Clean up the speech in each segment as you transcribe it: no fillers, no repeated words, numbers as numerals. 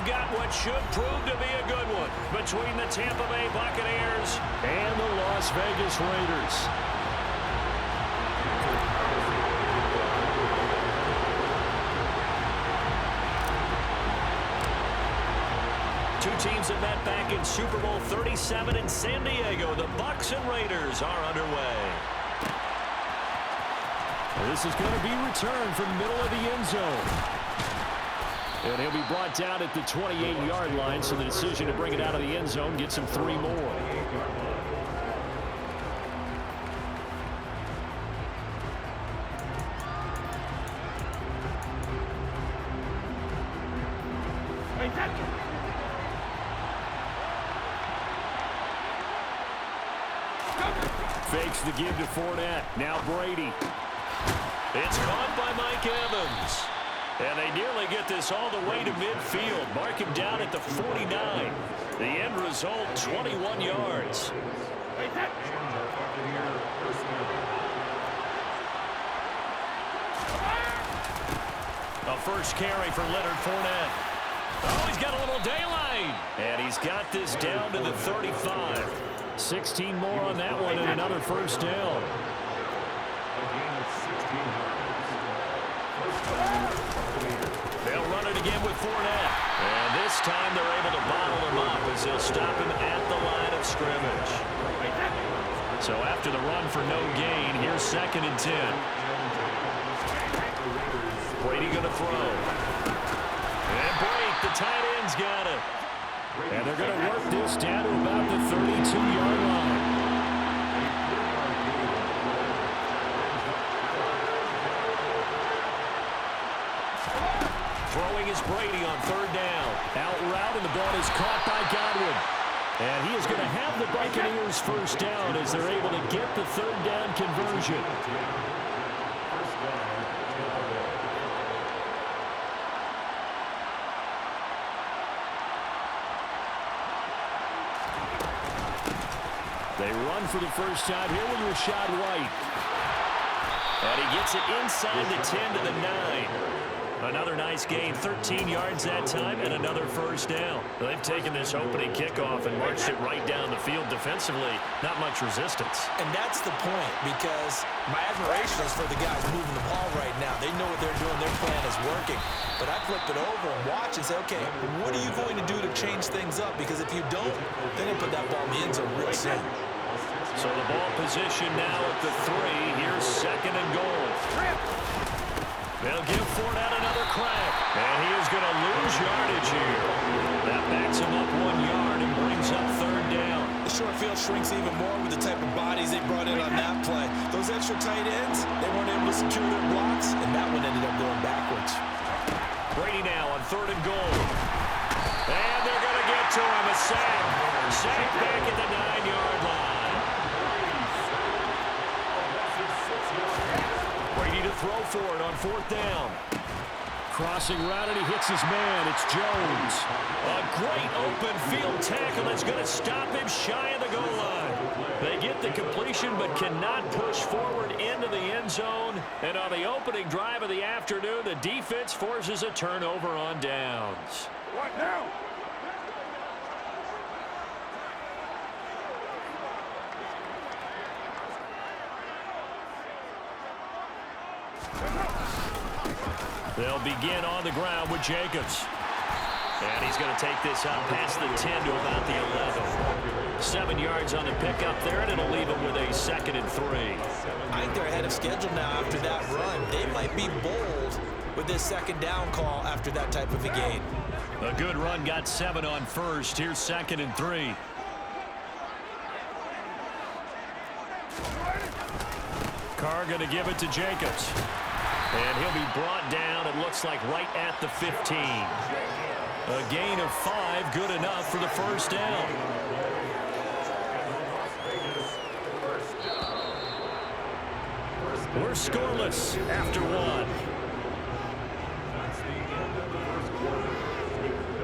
we've got what should prove to be a good one between the Tampa Bay Buccaneers and the Las Vegas Raiders. Two teams that met back in Super Bowl 37 in San Diego. The Bucs and Raiders are underway. This is going to be returned from the middle of the end zone. And he'll be brought down at the 28-yard line, so the decision to bring it out of the end zone gets him 3 more. Fakes the give to Fournette. Now Brady. It's caught by Mike Evans. And they nearly get this all the way to midfield. Mark him down at the 49. The end result, 21 yards. A first carry for Leonard Fournette. Oh, he's got a little daylight. And he's got this down to the 35. 16 more on that one and another first down. They'll run it again with Fournette. And this time they're able to bottle him up as they'll stop him at the line of scrimmage. So after the run for no gain, here's 2nd and 10. Brady going to throw. And break. The tight end's got it. And they're going to work this down to about the 32-yard line. Throwing is Brady on 3rd down. Out route, and the ball is caught by Godwin. And he is going to have the Buccaneers first down as they're able to get the 3rd down conversion. They run for the first time here with Rashad White. And he gets it inside the 10 to the 9. Another nice gain, 13 yards that time, and another first down. They've taken this opening kickoff and marched it right down the field defensively. Not much resistance. And that's the point, because my admiration is for the guys moving the ball right now. They know what they're doing. Their plan is working. But I flip it over and watch and say, okay, what are you going to do to change things up? Because if you don't, then they put that ball in the end zone real soon. So the ball position now at the 3. Here's 2nd and goal. They'll give Fournette another crack. And he is going to lose yardage here. That backs him up 1 yard and brings up 3rd down. The short field shrinks even more with the type of bodies they brought in on that play. Those extra tight ends, they weren't able to secure their blocks, and that one ended up going backwards. Brady now on 3rd and goal. And they're going to get to him. A sack. Sack back at the 9-yard line. Brady to throw for it on 4th down. Crossing route, and he hits his man. It's Jones. A great open field tackle that's going to stop him shy of the goal line. They get the completion but cannot push forward into the end zone. And on the opening drive of the afternoon, the defense forces a turnover on downs. What now? They'll begin on the ground with Jacobs. And he's going to take this out past the 10 to about the 11. 7 yards on the pickup there, and it'll leave him with a 2nd and 3. I think they're ahead of schedule now after that run. They might be bold with this 2nd down call after that type of a gain. A good run, got 7 on first. Here's 2nd and 3. Carr going to give it to Jacobs. And he'll be brought down, it looks like, right at the 15. A gain of 5, good enough for the first down. We're scoreless after 1.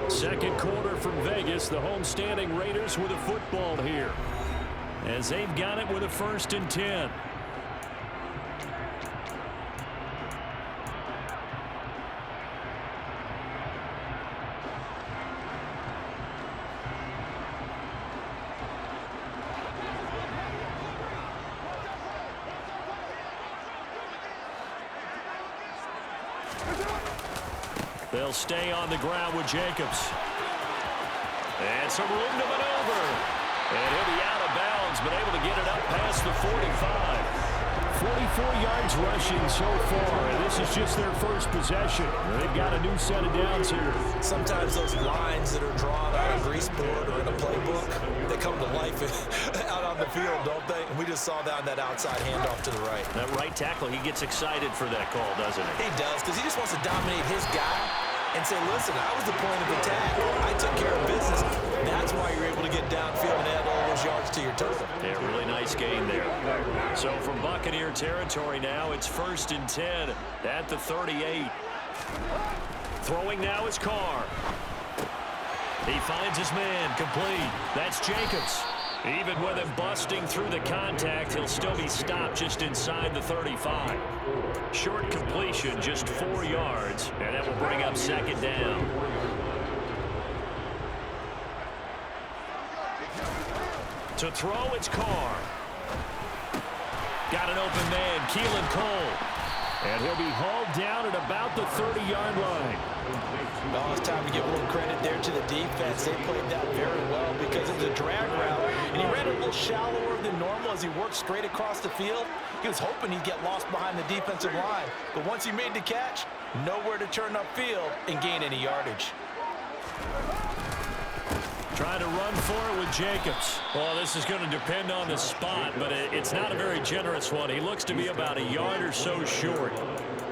Second quarter from Vegas. The homestanding Raiders with a football here, as they've got it with a 1st and 10. They'll stay on the ground with Jacobs. And some room to maneuver. And he'll be out of bounds, but able to get it up past the 45. 44 yards rushing so far, and this is just their first possession. They've got a new set of downs here. Sometimes those lines that are drawn on a grease board or in a playbook, they come to life out on the field, don't they? And we just saw that on that outside handoff to the right. That right tackle, he gets excited for that call, doesn't he? He does, because he just wants to dominate his guy and say, listen, I was the point of attack. I took care of business. That's why you're able to get downfield and add all those yards to your total. Yeah, really nice gain there. So from Buccaneer territory now, it's 1st and 10 at the 38. Throwing now is Carr. He finds his man, complete. That's Jacobs. Even with him busting through the contact, he'll still be stopped just inside the 35. Short completion, just 4 yards, and that will bring up 2nd down. To throw, it's Carr. Got an open man, Keelan Cole. And he'll be hauled down at about the 30-yard line. Well, it's time to give a little credit there to the defense. They played that very well because it was a drag route, and he ran a little shallower than normal as he worked straight across the field. He was hoping he'd get lost behind the defensive line, but once he made the catch, nowhere to turn upfield and gain any yardage. Trying to run for it with Jacobs. Well, this is going to depend on the spot, but it's not a very generous one. He looks to be about a yard or so short.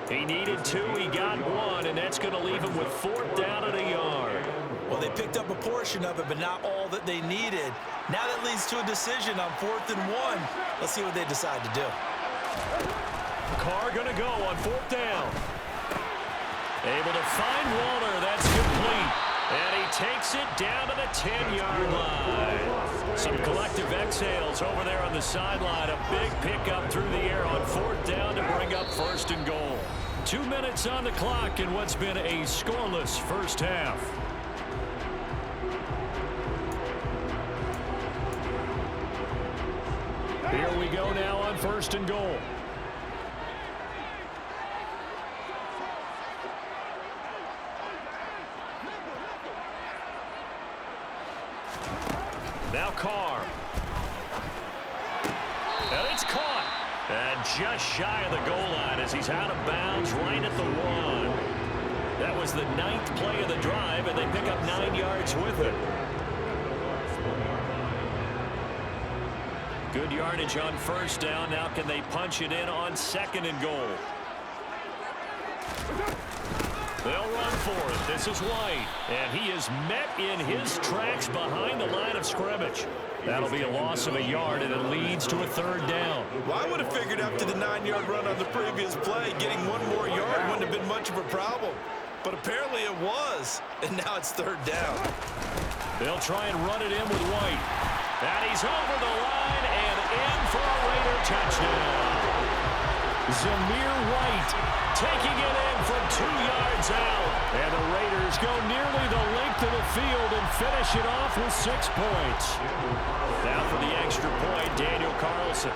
He needed 2, he got 1, and that's going to leave him with 4th down at a yard. Well, they picked up a portion of it, but not all that they needed. Now that leads to a decision on 4th and 1. Let's see what they decide to do. Carr going to go on 4th down. Able to find Walter. That's complete. And he takes it down to the 10-yard line. Some collective exhales over there on the sideline. A big pickup through the air on 4th down to bring up 1st and goal. 2 minutes on the clock in what's been a scoreless first half. Here we go now on 1st and goal. Now Carr. And it's caught. And just shy of the goal line as he's out of bounds right at the 1. That was the 9th play of the drive, and they pick up 9 yards with it. Good yardage on 1st down. Now can they punch it in on 2nd and goal? They'll run for it. This is White. And he is met in his tracks behind the line of scrimmage. That'll be a loss of a yard, and it leads to a 3rd down. Well, I would have figured after the 9-yard run on the previous play, getting 1 more yard wouldn't have been much of a problem. But apparently it was. And now it's 3rd down. They'll try and run it in with White. And he's over the line and in for a Raider touchdown. Zamir White taking it in from 2 yards out. And the Raiders go nearly the length of the field and finish it off with 6 points. Now for the extra point, Daniel Carlson.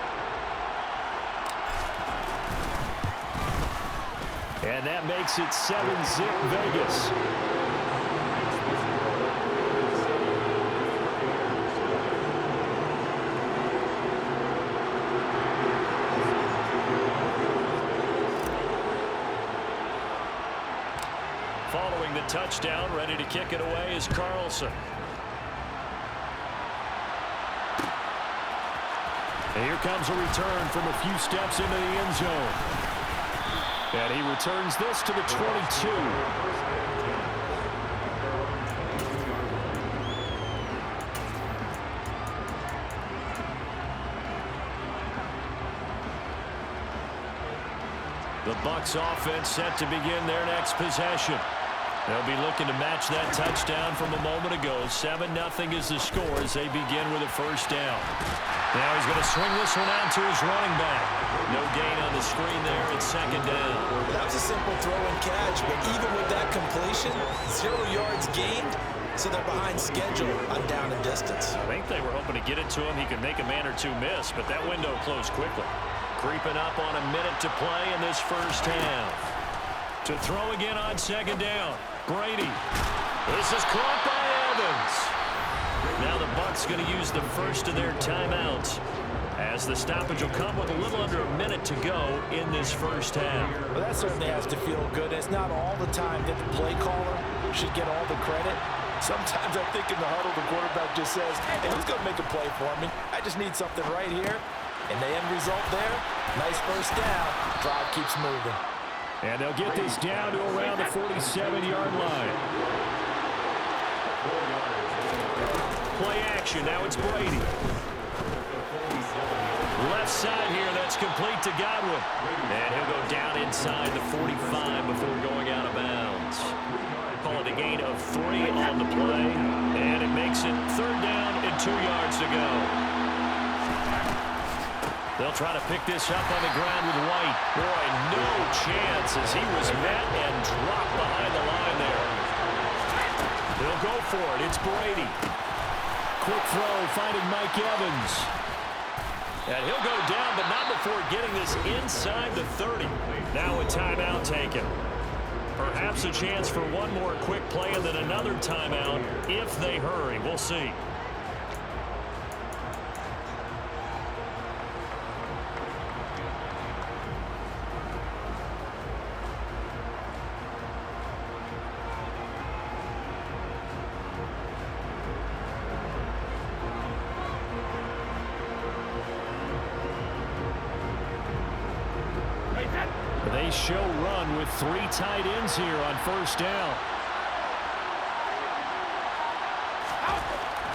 And that makes it 7-zip Vegas. Following the touchdown, ready to kick it away is Carlson. And here comes a return from a few steps into the end zone. And he returns this to the 22. The Bucs offense set to begin their next possession. They'll be looking to match that touchdown from a moment ago. 7-0 is the score as they begin with a 1st down. Now he's going to swing this one out to his running back. No gain on the screen there. It's 2nd down. That was a simple throw and catch, but even with that completion, 0 yards gained, so they're behind schedule on down and distance. I think they were hoping to get it to him. He could make a man or 2 miss, but that window closed quickly. Creeping up on a minute to play in this first half. To throw again on 2nd down. Brady. This is caught by Evans. Now the Bucs going to use the first of their timeouts, as the stoppage will come with a little under a minute to go in this first half. Well, that certainly has to feel good. It's not all the time that the play caller should get all the credit. Sometimes I think in the huddle, the quarterback just says, hey, who's going to make a play for me? I just need something right here. And the end result there, nice first down. Drive keeps moving. And they'll get this down to around the 47-yard line. Play action. Now it's Brady. Left side here. That's complete to Godwin. And he'll go down inside the 45 before going out of bounds. Call it a gain of 3 on the play. And it makes it 3rd down and 2 yards to go. They'll try to pick this up on the ground with White. Boy, no chance as he was met and dropped behind the line there. They'll go for it. It's Brady. Quick throw, finding Mike Evans. And he'll go down, but not before getting this inside the 30. Now a timeout taken. Perhaps a chance for one more quick play and then another timeout if they hurry. We'll see. They show run with 3 tight ends here on first down.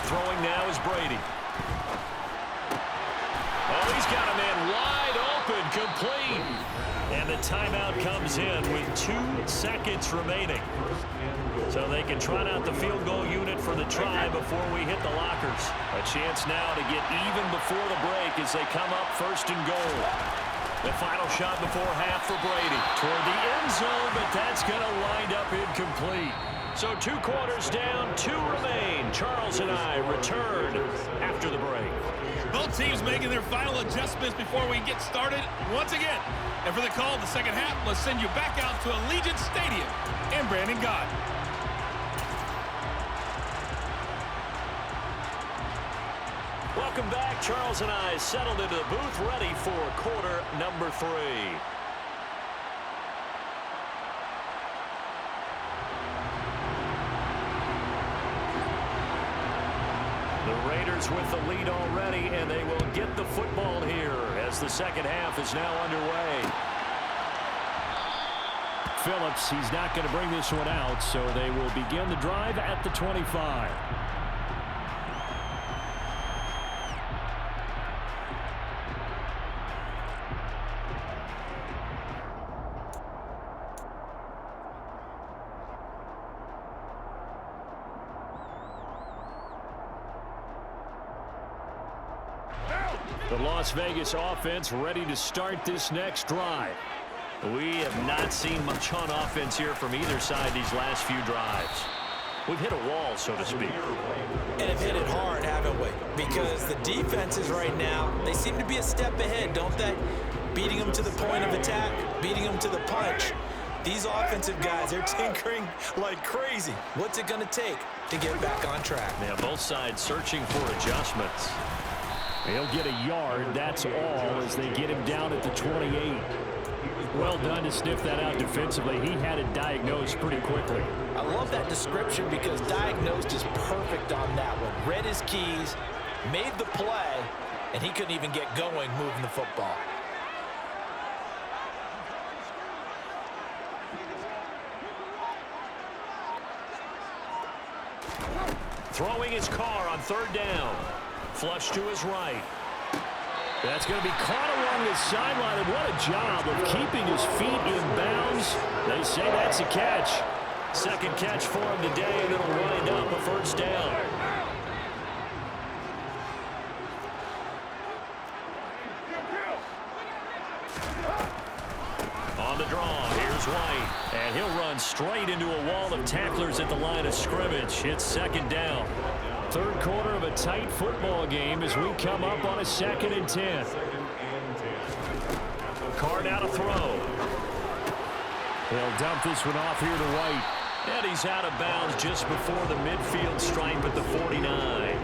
Throwing now is Brady. Oh, he's got a man wide open, complete. And the timeout comes in with 2 seconds remaining. So they can trot out the field goal unit for the try before we hit the lockers. A chance now to get even before the break as they come up 1st and goal. The final shot before half for Brady. Toward the end zone, but that's going to wind up incomplete. So 2 quarters down, 2 remain. Charles and I return after the break. Both teams making their final adjustments before we get started once again. And for the call of the second half, let's send you back out to Allegiant Stadium in Brandon God. Welcome back. Charles and I settled into the booth, ready for quarter number 3. The Raiders with the lead already, and they will get the football here as the second half is now underway. Phillips, he's not going to bring this one out, so they will begin the drive at the 25. The Las Vegas offense ready to start this next drive. We have not seen much on offense here from either side these last few drives. We've hit a wall, so to speak. And have hit it hard, haven't we? Because the defenses right now, they seem to be a step ahead, don't they? Beating them to the point of attack, beating them to the punch. These offensive guys, they're tinkering like crazy. What's it going to take to get back on track? Now, both sides searching for adjustments. He'll get a yard, that's all, as they get him down at the 28. Well done to sniff that out defensively. He had it diagnosed pretty quickly. I love that description because diagnosed is perfect on that one. Read his keys, made the play, and he couldn't even get going moving the football. Throwing his car on 3rd down. Flush to his right. That's going to be caught along the sideline, and what a job of keeping his feet in bounds. They say that's a catch. Second catch for him today, and it'll wind up a 1st down. On the draw, here's White. And he'll run straight into a wall of tacklers at the line of scrimmage. It's 2nd down. 3rd quarter of a tight football game as we come up on a 2nd and 10. Carr now to throw. They'll dump this one off here to White. And he's out of bounds just before the midfield stripe at the 49.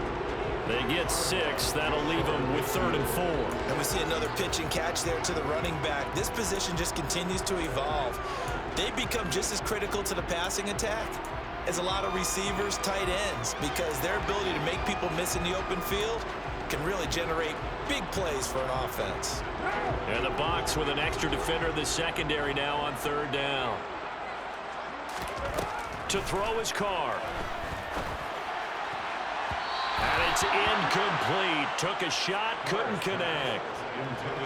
They get 6. That'll leave them with 3rd and 4. And we see another pitch and catch there to the running back. This position just continues to evolve. They become just as critical to the passing attack as a lot of receivers, tight ends, because their ability to make people miss in the open field can really generate big plays for an offense. And the box with an extra defender in the secondary now on 3rd down. To throw his Carr. And it's incomplete. Took a shot, couldn't connect.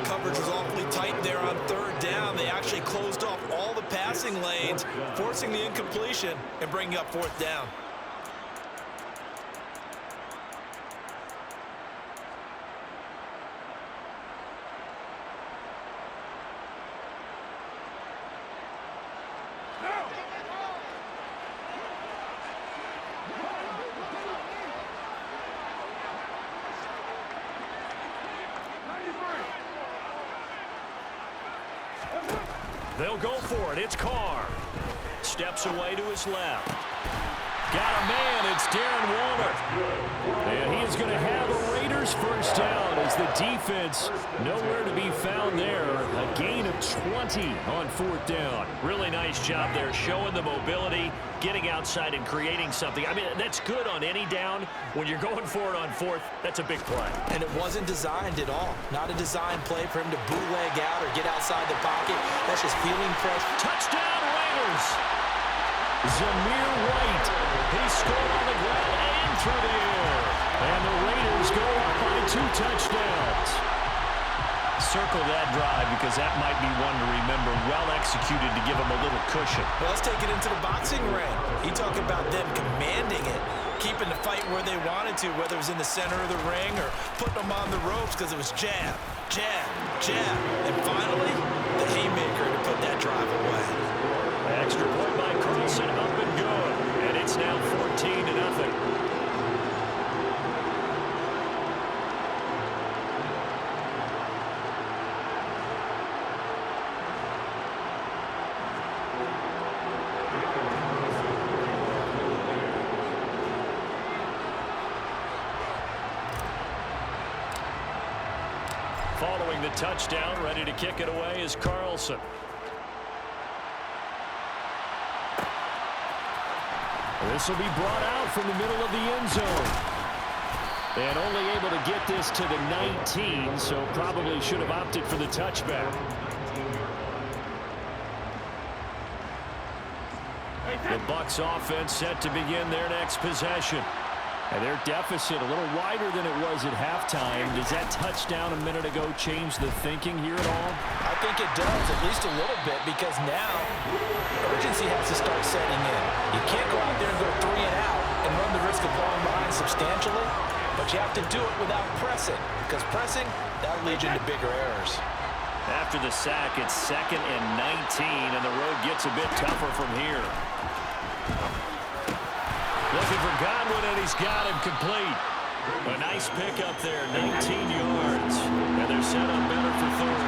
Coverage was awfully tight there on 3rd down. They actually closed off all the passing lanes, forcing the incompletion and bringing up 4th down. They'll go for it. It's Carr. Steps away to his left. Got a man. It's Darren Waller. And he is going to have a Raiders first down as the defense nowhere to be found there. A gain of 20 on 4th down. Really nice job there showing the mobility, getting outside and creating something. I mean, that's good on any down. When you're going for it on 4th, that's a big play. And it wasn't designed at all. Not a design play for him to bootleg out or get outside the pocket. That's just feeling pressure. Touchdown, Raiders! Zamir White. He scored on the ground and through the air. And the Raiders go up by 2 touchdowns. Circle that drive because that might be one to remember. Well executed to give them a little cushion. Well, let's take it into the boxing ring. You talk about them commanding it, keeping the fight where they wanted to, whether it was in the center of the ring or putting them on the ropes because it was jab, jab, jab. And finally, the haymaker to put that drive away. Extra point by Carlson, up and good. And it's now 14-0. Following the touchdown, ready to kick it away is Carlson. This will be brought out from the middle of the end zone. And only able to get this to the 19, so probably should have opted for the touchback. The Bucs offense set to begin their next possession. And their deficit a little wider than it was at halftime. Does that touchdown a minute ago change the thinking here at all? I think it does, at least a little bit, because now urgency has to start setting in. You can't go out there and go 3 and out and run the risk of falling behind substantially, but you have to do it without pressing, because pressing, that'll lead you into bigger errors. After the sack, it's 2nd and 19, and the road gets a bit tougher from here. Looking for Godwin, and he's got him complete. A nice pickup there, 19 yards. And they're set up better for 3rd.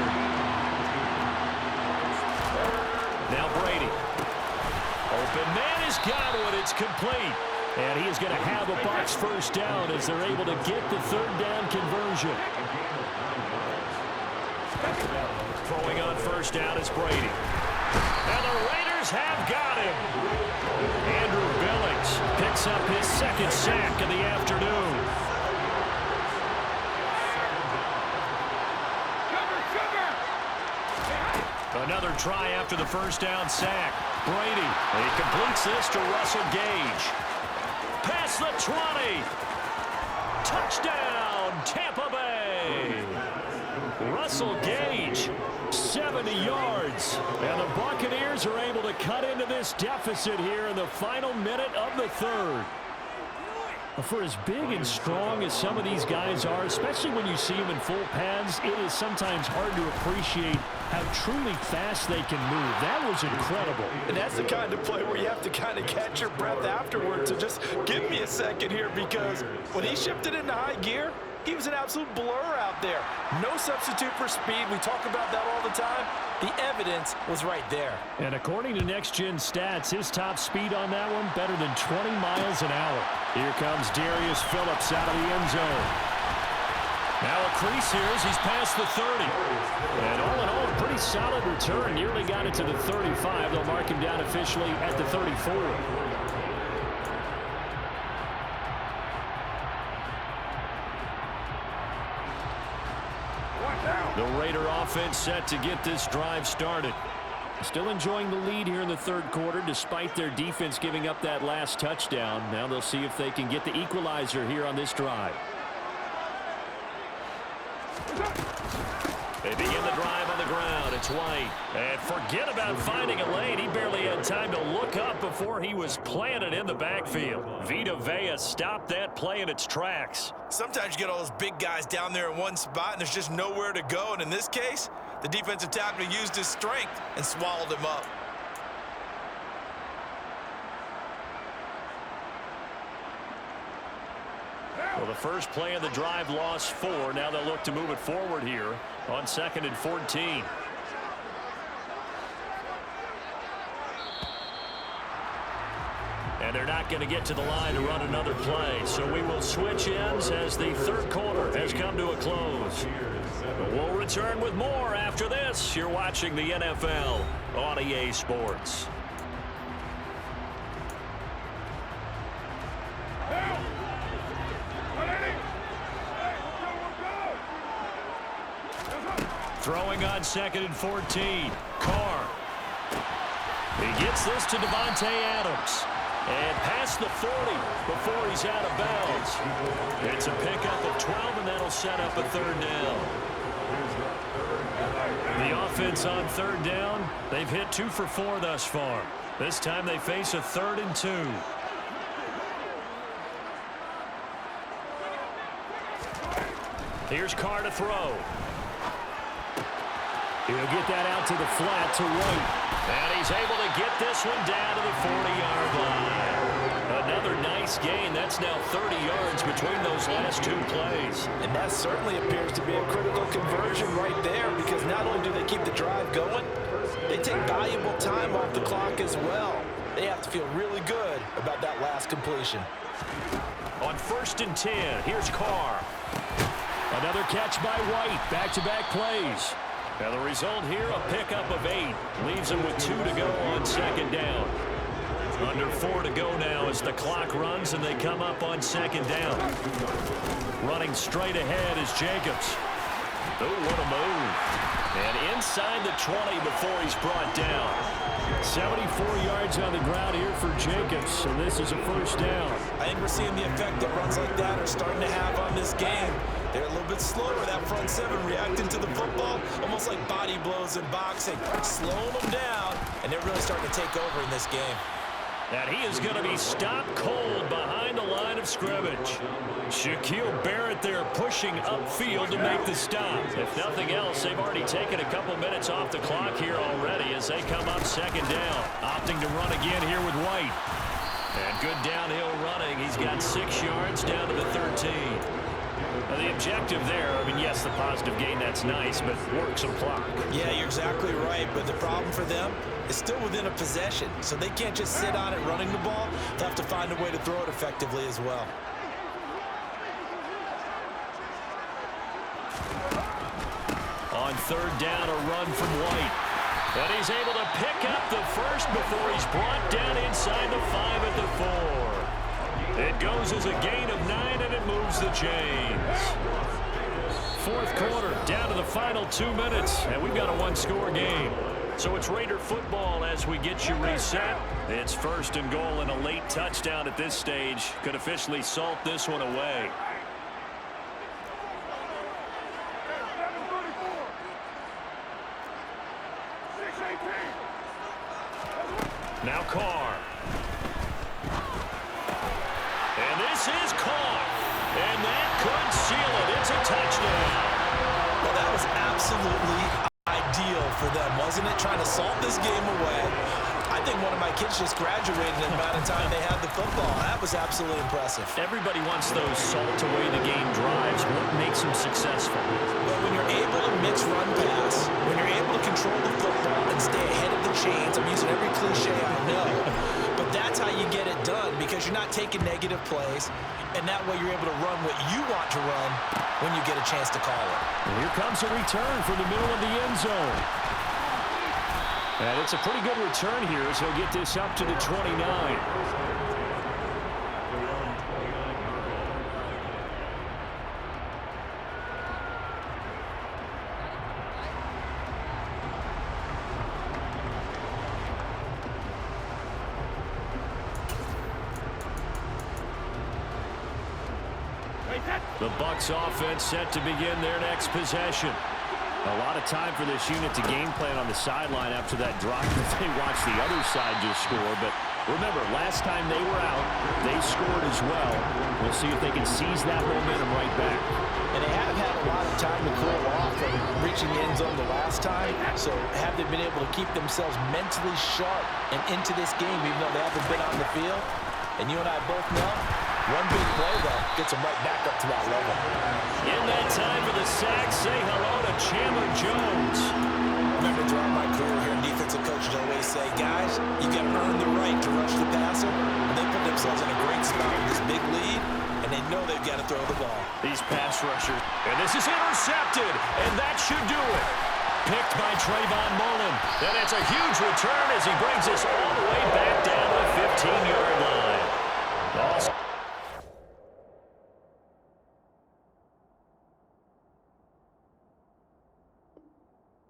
Now Brady. Open man is Godwin. It's complete. And he is going to have a Bucs first down as they're able to get the 3rd down conversion. Throwing on first down is Brady. And the Raiders have got him. Andrew Billings picks up his 2nd sack of the afternoon. Another try after the first down sack. Brady, he completes this to Russell Gage. Past the 20. Touchdown, Tampa Bay. Russell Gage, 70 yards. And the Buccaneers are able to cut into this deficit here in the final minute of the 3rd. For as big and strong as some of these guys are, especially when you see them in full pads, it is sometimes hard to appreciate how truly fast they can move. That was incredible. And that's the kind of play where you have to kind of catch your breath afterwards. So just give me a second here, because when he shifted into high gear, He was an absolute blur out there. No substitute for speed. We talk about that all the time. The evidence was right there. And according to Next Gen Stats, his top speed on that one, better than 20 miles an hour. Here comes Darius Phillips out of the end zone. Now a crease here as he's past the 30. And all in all, a pretty solid return. Nearly got it to the 35. They'll mark him down officially at the 34. The Raider offense set to get this drive started. Still enjoying the lead here in the third quarter despite their defense giving up that last touchdown. Now they'll see if they can get the equalizer here on this drive. They begin the drive on the ground. It's White. And forget about finding a lane. He barely had time to look up before he was planted in the backfield. Vita Vea stopped that play in its tracks. Sometimes you get all those big guys down there in one spot, and there's just nowhere to go. And in this case, the defensive tackle used his strength and swallowed him up. Well, the first play of the drive lost 4. Now they'll look to move it forward here on 2nd and 14. And they're not going to get to the line to run another play. So we will switch ends as the third quarter has come to a close. We'll return with more after this. You're watching the NFL on EA Sports. Throwing on 2nd and 14. Carr. He gets this to Devontae Adams. And past the 40 before he's out of bounds. It's a pickup of 12, and that'll set up a third down. The offense on third down, they've hit 2 for 4 thus far. This time they face a 3rd and 2. Here's Carr to throw. He'll get that out to the flat to White. And he's able to get this one down to the 40-yard line. Another nice gain. That's now 30 yards between those last 2 plays. And that certainly appears to be a critical conversion right there, because not only do they keep the drive going, they take valuable time off the clock as well. They have to feel really good about that last completion. On 1st and 10, here's Carr. Another catch by White. Back-to-back plays. Now the result here, a pickup of 8. Leaves him with 2 to go on 2nd down. Under 4 to go now as the clock runs and they come up on 2nd down. Running straight ahead is Jacobs. Oh, what a move. And inside the 20 before he's brought down. 74 yards on the ground here for Jacobs, so this is a 1st down. I think we're seeing the effect that runs like that are starting to have on this game. They're a little bit slower, that front 7, reacting to the football, almost like body blows in boxing, slowing them down, and they're really starting to take over in this game. And he is going to be stopped cold behind the line of scrimmage. Shaquille Barrett there pushing upfield to make the stop. If nothing else, they've already taken a couple minutes off the clock here already as they come up 2nd down. Opting to run again here with White. And good downhill running. He's got 6 yards down to the 13. Now the objective there, I mean, yes, the positive gain, that's nice, but work some clock. Yeah, you're exactly right, but the problem for them is still within a possession, so they can't just sit on it running the ball. They'll have to find a way to throw it effectively as well. On 3rd down, a run from White. And he's able to pick up the first before he's brought down inside the 5 at the 4. It goes as a gain of 9, and it moves the chains. 4th quarter, down to the final 2 minutes, and we've got a 1-score game. So it's Raider football as we get you reset. It's 1st and goal, and a late touchdown at this stage could officially salt this one away. Now Carr. And this is caught. And that could seal it. It's a touchdown. Well, that was absolutely ideal for them, wasn't it? Trying to salt this game away. I think one of my kids just graduated in the amount of time they had the football. That was absolutely impressive. Everybody wants those salt-away-the-game drives. What makes them successful? But when you're able to mix run pass, when you're able to control the football and stay ahead of the chains, I'm using every cliche I know, but that's how you get it done because you're not taking negative plays, and that way you're able to run what you want to run when you get a chance to call it. And here comes a return from the middle of the end zone. And it's a pretty good return here as he'll get this up to the 29. The Bucs offense set to begin their next possession. A lot of time for this unit to game plan on the sideline after that drop that they watched the other side just score. But remember, last time they were out, they scored as well. We'll see if they can seize that momentum right back. And they have had a lot of time to cool off from reaching the end zone the last time. So have they been able to keep themselves mentally sharp and into this game even though they haven't been on the field? And you and I both know, one big play, though, gets them right back up to that level. In that time for the sack, say hello to Chandler Jones. Remember, throughout my career here, defensive coaches always say, guys, you got to earn the right to rush the passer. And they put themselves in a great spot with this big lead, and they know they've got to throw the ball. These pass rushers. And this is intercepted, and that should do it. Picked by Trayvon Mullen. And it's a huge return as he brings us all the way